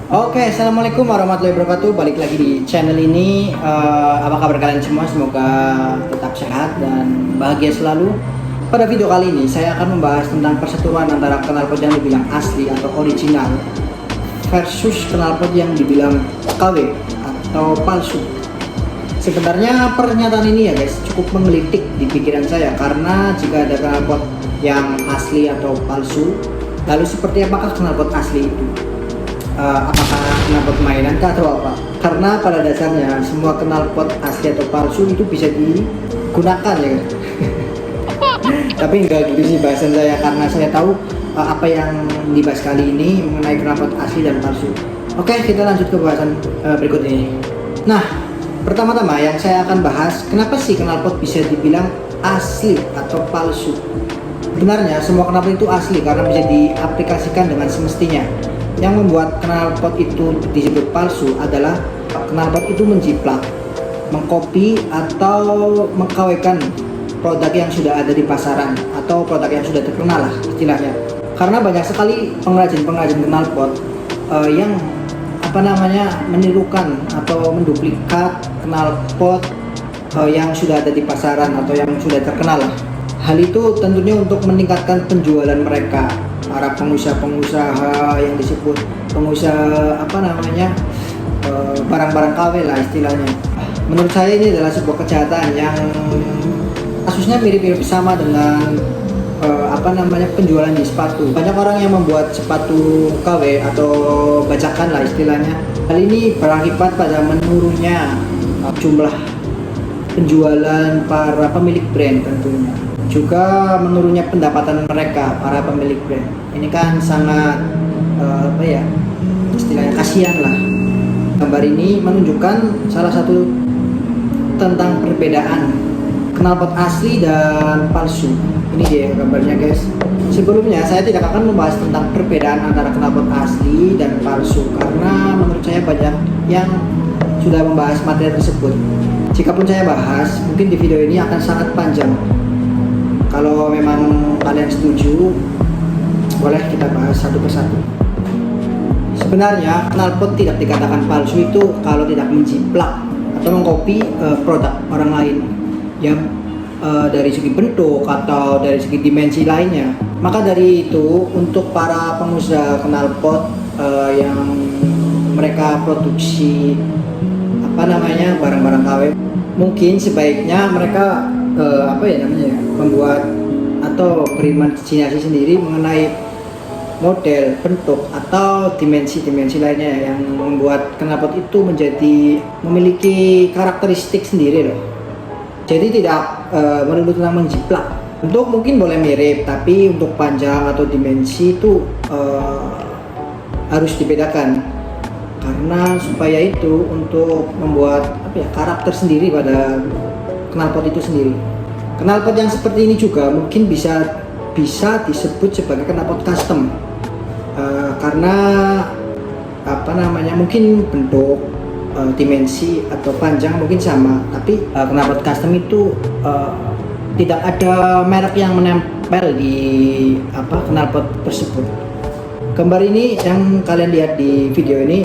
Oke, assalamualaikum warahmatullahi wabarakatuh. Balik lagi di channel ini. Apa kabar kalian semua? Semoga tetap sehat dan bahagia selalu. Pada video kali ini saya akan membahas tentang perseteruan antara knalpot yang dibilang asli atau original versus knalpot yang dibilang KW atau palsu. Sebenarnya pernyataan ini ya guys cukup menggelitik di pikiran saya, karena jika ada knalpot yang asli atau palsu, lalu seperti apakah knalpot asli itu? Apakah knalpot mainan kah atau apa? Karena pada dasarnya semua knalpot asli atau palsu itu bisa digunakan ya kan? Tapi enggak gitu sih bahasan saya, karena saya tahu apa yang dibahas kali ini mengenai knalpot asli dan palsu. Oke, kita lanjut ke bahasan berikut ini. Nah, pertama-tama yang saya akan bahas, kenapa sih knalpot bisa dibilang asli atau palsu? Sebenarnya semua knalpot itu asli karena bisa diaplikasikan dengan semestinya. Yang membuat knalpot itu disebut palsu adalah knalpot itu menjiplak, mengcopy atau mengkawekan produk yang sudah ada di pasaran atau produk yang sudah terkenal lah istilahnya. Karena banyak sekali pengrajin-pengrajin knalpot yang menirukan atau menduplikat knalpot yang sudah ada di pasaran atau yang sudah terkenal lah. Hal itu tentunya untuk meningkatkan penjualan mereka, para pengusaha-pengusaha yang disebut pengusaha barang-barang KW lah istilahnya. Menurut saya ini adalah sebuah kejahatan yang kasusnya mirip-mirip sama dengan penjualan di sepatu. Banyak orang yang membuat sepatu KW atau bajakan lah istilahnya. Hal ini berakibat pada menurunnya jumlah penjualan para pemilik brand tentunya. Juga menurunnya pendapatan mereka, para pemilik brand. Ini kan sangat istilahnya kasihan lah. Gambar ini menunjukkan salah satu tentang perbedaan knalpot asli dan palsu. Ini dia gambarnya guys. Sebelumnya saya tidak akan membahas tentang perbedaan antara knalpot asli dan palsu, karena menurut saya banyak yang sudah membahas materi tersebut. Jikapun saya bahas, mungkin di video ini akan sangat panjang. Kalau memang kalian setuju, boleh kita bahas satu persatu. Sebenarnya knalpot tidak dikatakan palsu itu kalau tidak menjiplak atau mengcopy produk orang lain yang dari segi bentuk atau dari segi dimensi lainnya. Maka dari itu, untuk para pengusaha knalpot yang mereka produksi barang-barang KW, mungkin sebaiknya mereka membuat atau berimajinasi sendiri mengenai model, bentuk atau dimensi-dimensi lainnya yang membuat knalpot itu memiliki karakteristik sendiri loh. Jadi tidak melulu tentang menjiplak. Bentuk mungkin boleh mirip, tapi untuk panjang atau dimensi itu harus dibedakan, karena supaya itu untuk membuat karakter sendiri pada knalpot itu sendiri. Knalpot yang seperti ini juga mungkin bisa disebut sebagai knalpot custom, karena mungkin bentuk, dimensi atau panjang mungkin sama, tapi knalpot custom itu tidak ada merek yang menempel di knalpot tersebut. Gambar ini yang kalian lihat di video ini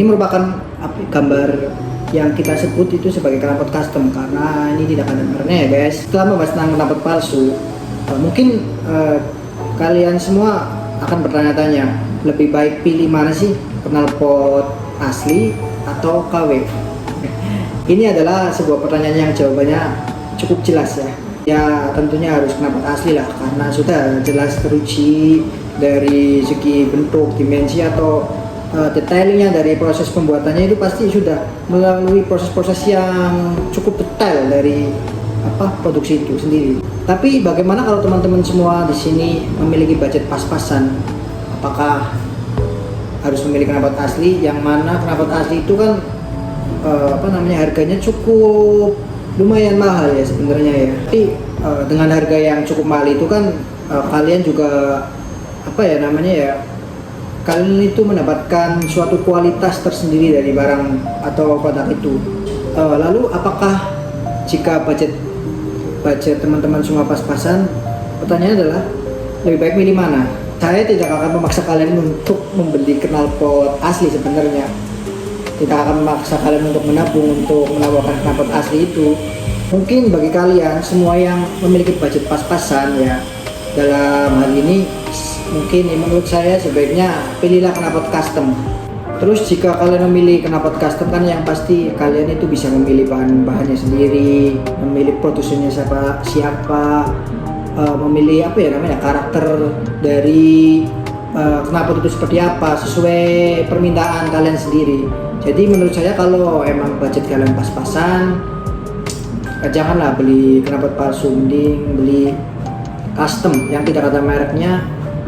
merupakan gambar yang kita sebut itu sebagai knalpot custom, karena ini tidak ada mereknya ya guys. Setelah membahas tentang knalpot palsu, mungkin kalian semua akan bertanya-tanya, lebih baik pilih mana sih, knalpot asli atau KW? Ini adalah sebuah pertanyaan yang jawabannya cukup jelas ya. Ya tentunya harus knalpot asli lah, karena sudah jelas teruji dari segi bentuk, dimensi atau detailnya dari proses pembuatannya, itu pasti sudah melalui proses-proses yang cukup detail dari produksi itu sendiri. Tapi bagaimana kalau teman-teman semua di sini memiliki budget pas-pasan? Apakah harus memiliki knalpot asli? Yang mana knalpot asli itu kan harganya cukup lumayan mahal ya sebenarnya ya. Tapi dengan harga yang cukup mahal itu kan kalian juga kalian itu mendapatkan suatu kualitas tersendiri dari barang atau produk itu. Lalu apakah jika budget teman-teman semua pas-pasan, pertanyaannya adalah lebih baik milih mana? Saya tidak akan memaksa kalian untuk membeli knalpot asli sebenarnya. Tidak akan memaksa kalian untuk menabung untuk menambahkan knalpot asli itu. Mungkin bagi kalian semua yang memiliki budget pas-pasan ya, dalam hal ini mungkin menurut saya sebaiknya pilihlah knalpot custom. Terus jika kalian memilih knalpot custom kan yang pasti kalian itu bisa memilih bahan-bahannya sendiri, memilih produsennya siapa, memilih apa ya namanya, karakter dari knalpot itu seperti apa sesuai permintaan kalian sendiri. Jadi menurut saya kalau emang budget kalian pas-pasan, janganlah beli knalpot palsu, mending beli custom yang tidak ada mereknya,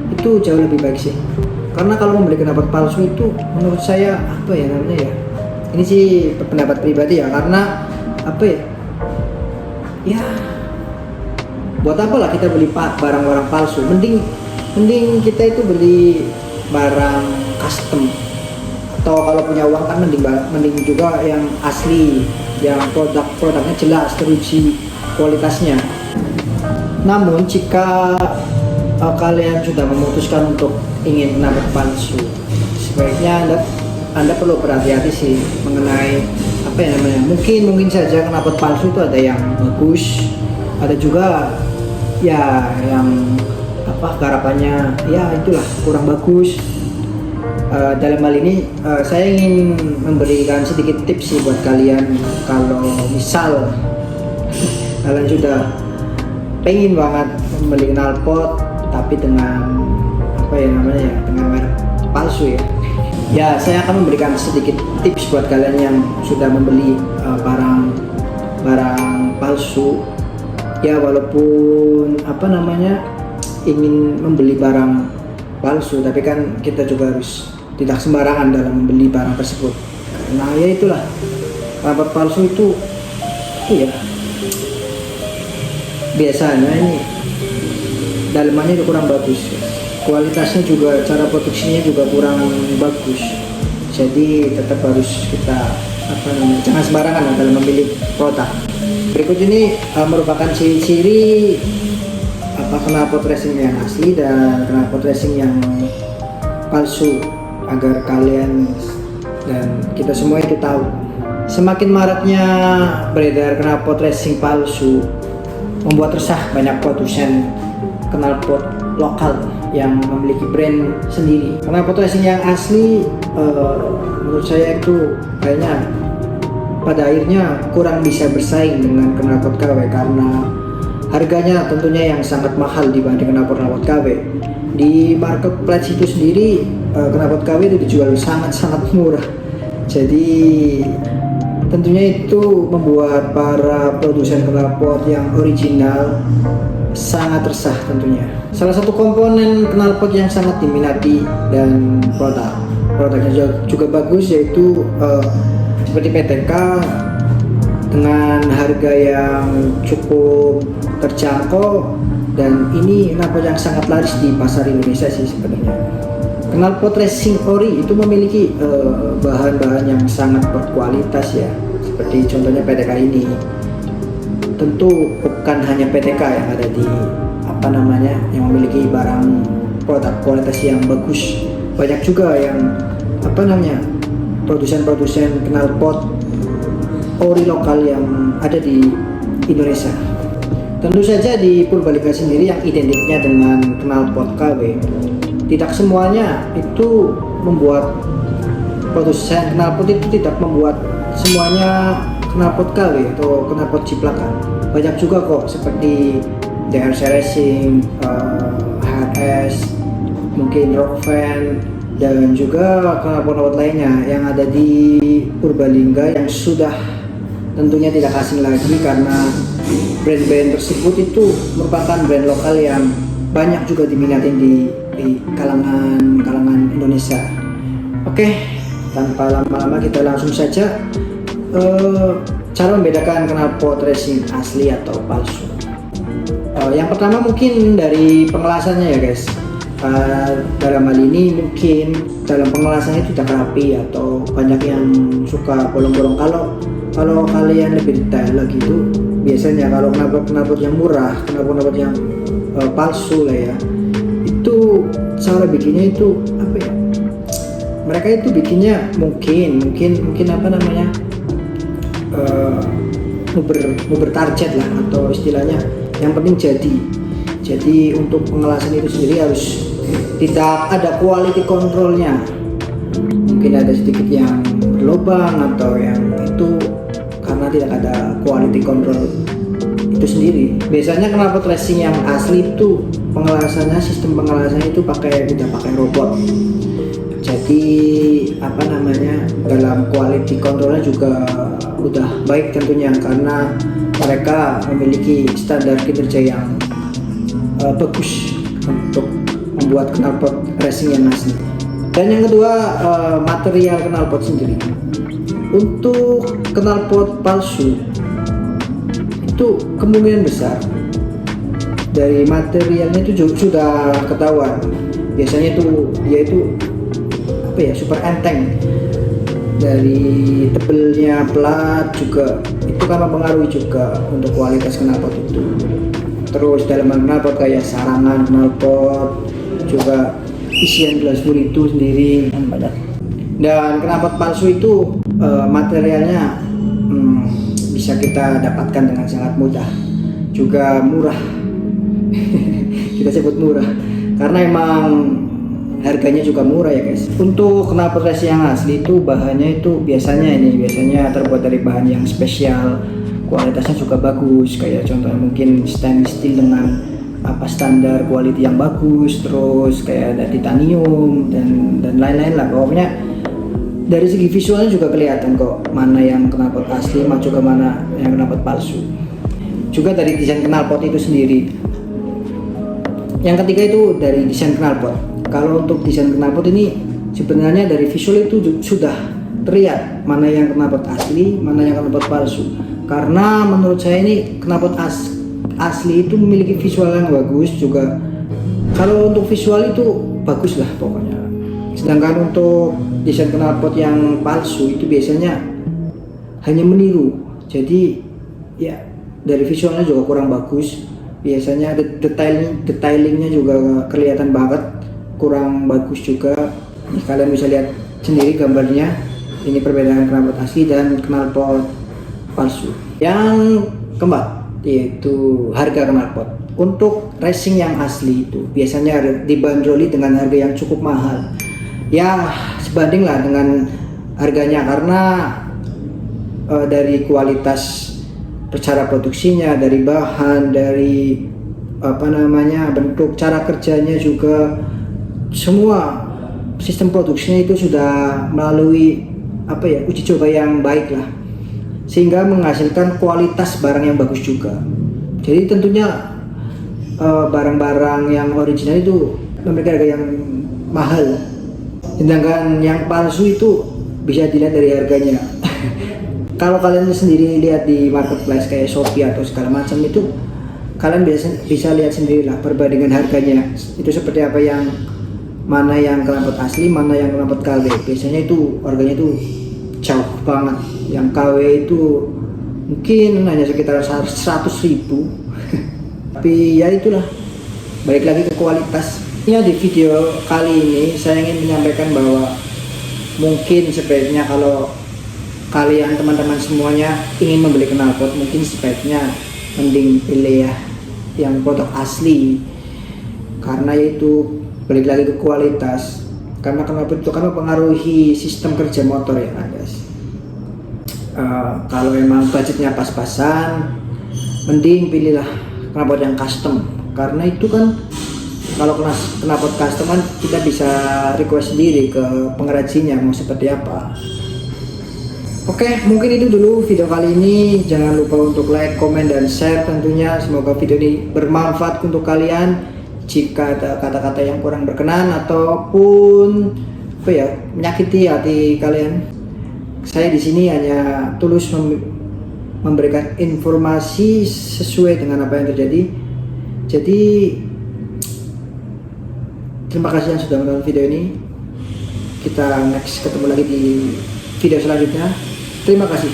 itu jauh lebih baik sih. Karena kalau membeli knalpot palsu itu menurut saya apa ya namanya ya, ini sih pendapat pribadi ya, karena apa ya, buat apa lah kita beli barang-barang palsu, mending kita itu beli barang custom, atau kalau punya uang kan mending juga yang asli, yang produknya jelas, teruji kualitasnya. Namun jika kalian sudah memutuskan untuk ingin knalpot palsu, sebaiknya anda perlu berhati-hati sih mengenai apa ya namanya, mungkin saja knalpot palsu itu ada yang bagus, ada juga ya yang apa garapannya ya itulah kurang bagus. Dalam hal ini saya ingin memberikan sedikit tips sih buat kalian. Kalau misal kalian sudah pengen banget membeli knalpot tapi dengan apa ya namanya ya, dengan merek palsu ya, saya akan memberikan sedikit tips buat kalian yang sudah membeli barang palsu ya, walaupun apa namanya ingin membeli barang palsu, tapi kan kita juga harus tidak sembarangan dalam membeli barang tersebut, karena ya itulah, knalpot palsu itu ya biasanya ini dalemannya itu kurang bagus, kualitasnya juga, cara produksinya juga kurang bagus. Jadi tetap harus kita apa namanya, jangan sembarangan dalam memilih produk. Berikut ini merupakan ciri-ciri knalpot racing yang asli dan knalpot racing yang palsu, agar kalian dan kita semua itu tahu. Semakin maraknya beredar knalpot racing palsu membuat resah banyak produsen knalpot lokal yang memiliki brand sendiri. Knalpot racing yang asli menurut saya itu kayaknya pada akhirnya kurang bisa bersaing dengan knalpot KW, karena harganya tentunya yang sangat mahal dibanding knalpot KW. Di marketplace itu sendiri knalpot KW itu dijual sangat murah. Jadi tentunya itu membuat para produsen knalpot yang original sangat resah tentunya. Salah satu komponen knalpot yang sangat diminati dan produknya juga bagus yaitu seperti PTK dengan harga yang cukup terjangkau, dan ini knalpot yang sangat laris di pasar Indonesia sih sebenarnya. Knalpot racing ori itu memiliki bahan-bahan yang sangat berkualitas ya, seperti contohnya PTK ini. Tentu bukan hanya PTK yang ada di apa namanya yang memiliki barang produk kualitas yang bagus, banyak juga yang apa namanya produsen knalpot ori lokal yang ada di Indonesia. Tentu saja di Purbalingga sendiri yang identiknya dengan knalpot KW, tidak semuanya itu membuat produsen knalpot itu tidak membuat semuanya knalpot KW atau knalpot ciplakan. Banyak juga kok seperti DRC Racing, HS, mungkin Rockvan, dan juga knalpot lainnya yang ada di Purbalingga yang sudah tentunya tidak asing lagi, karena brand-brand tersebut itu merupakan brand lokal yang banyak juga diminati di kalangan Indonesia. Oke, tanpa lama-lama kita langsung saja cara membedakan knalpot racing asli atau palsu. Yang pertama mungkin dari pengelasannya ya guys. Dalam hal ini mungkin dalam pengelasannya tidak rapi atau banyak yang suka bolong-bolong. Kalau kalian lebih detail lagi itu biasanya kalau knalpot yang murah, knalpot yang palsu lah ya, itu cara bikinnya itu apa ya, mereka itu bikinnya mungkin apa namanya, nguber target lah, atau istilahnya yang penting jadi untuk pengelasan itu sendiri harus tidak ada quality controlnya, mungkin ada sedikit yang berlubang atau yang itu karena tidak ada quality control itu sendiri. Biasanya knalpot racing yang asli itu pengelasannya, sistem pengelasannya itu udah pakai robot, jadi apa namanya, dalam quality controlnya juga udah baik tentunya, karena mereka memiliki standar kinerja yang bagus untuk membuat knalpot racing yang asli. Dan yang kedua, material knalpot sendiri. Untuk knalpot palsu itu kemungkinan besar dari materialnya itu sudah ketahuan. Biasanya dia itu apa ya, super enteng, dari tebelnya plat juga itu kan mempengaruhi juga untuk kualitas knalpot itu. Terus dalaman knalpot kayak sarangan knalpot, juga isian gelas itu sendiri kan banyak. Dan knalpot palsu itu materialnya bisa kita dapatkan dengan sangat mudah, juga murah. Kita sebut murah karena emang harganya juga murah ya guys. Untuk knalpot racing yang asli itu bahannya itu biasanya terbuat dari bahan yang spesial, kualitasnya juga bagus, kayak contohnya mungkin stainless steel dengan standar quality yang bagus, terus kayak ada titanium dan lain-lain lah. Pokoknya dari segi visualnya juga kelihatan kok mana yang knalpot asli, juga mana yang knalpot palsu. Juga dari desain knalpot itu sendiri. Yang ketiga itu dari desain knalpot. Kalau untuk desain knalpot ini sebenarnya dari visual itu sudah terlihat mana yang knalpot asli, mana yang knalpot palsu. Karena menurut saya ini knalpot asli itu memiliki visual yang bagus juga. Kalau untuk visual itu bagus lah pokoknya. Sedangkan untuk desain knalpot yang palsu itu biasanya hanya meniru. Jadi ya dari visualnya juga kurang bagus. Biasanya detailingnya juga kelihatan banget kurang bagus juga. Nih, kalian bisa lihat sendiri gambarnya. Ini perbedaan knalpot asli dan knalpot palsu. Yang keempat yaitu harga knalpot. Untuk racing yang asli itu biasanya dibanderoli dengan harga yang cukup mahal. Ya sebanding lah dengan harganya, karena dari kualitas cara produksinya, dari bahan, dari bentuk, cara kerjanya juga, semua sistem produksinya itu sudah melalui uji coba yang baik lah, sehingga menghasilkan kualitas barang yang bagus juga. Jadi tentunya barang-barang yang original itu memiliki harga yang mahal, sedangkan yang palsu itu bisa dilihat dari harganya. Kalau kalian sendiri lihat di marketplace kayak Shopee atau segala macam itu, kalian bisa lihat sendiri lah perbandingan harganya itu seperti apa, yang mana yang knalpot asli, mana yang knalpot KW. Biasanya itu harganya itu jauh banget. Yang KW itu mungkin hanya sekitar 100.000. Tapi ya itulah, balik lagi ke kualitas. Ya, di video kali ini saya ingin menyampaikan bahwa mungkin sebaiknya kalau kalian teman-teman semuanya ingin membeli knalpot, mungkin sebaiknya mending pilih ya yang produk asli, karena itu balik lagi ke kualitas. Karena knalpot itu kan mempengaruhi sistem kerja motor ya guys. Kalau emang budgetnya pas-pasan, mending pilihlah knalpot yang custom, karena itu kan kalau knalpot custom kan kita bisa request sendiri ke pengrajinnya mau seperti apa. Oke, mungkin itu dulu video kali ini. Jangan lupa untuk like, komen, dan share tentunya. Semoga video ini bermanfaat untuk kalian. Jika ada kata-kata yang kurang berkenan ataupun menyakiti hati kalian, saya di sini hanya tulus memberikan informasi sesuai dengan apa yang terjadi. Jadi terima kasih yang sudah menonton video ini. Kita next ketemu lagi di video selanjutnya. Terima kasih.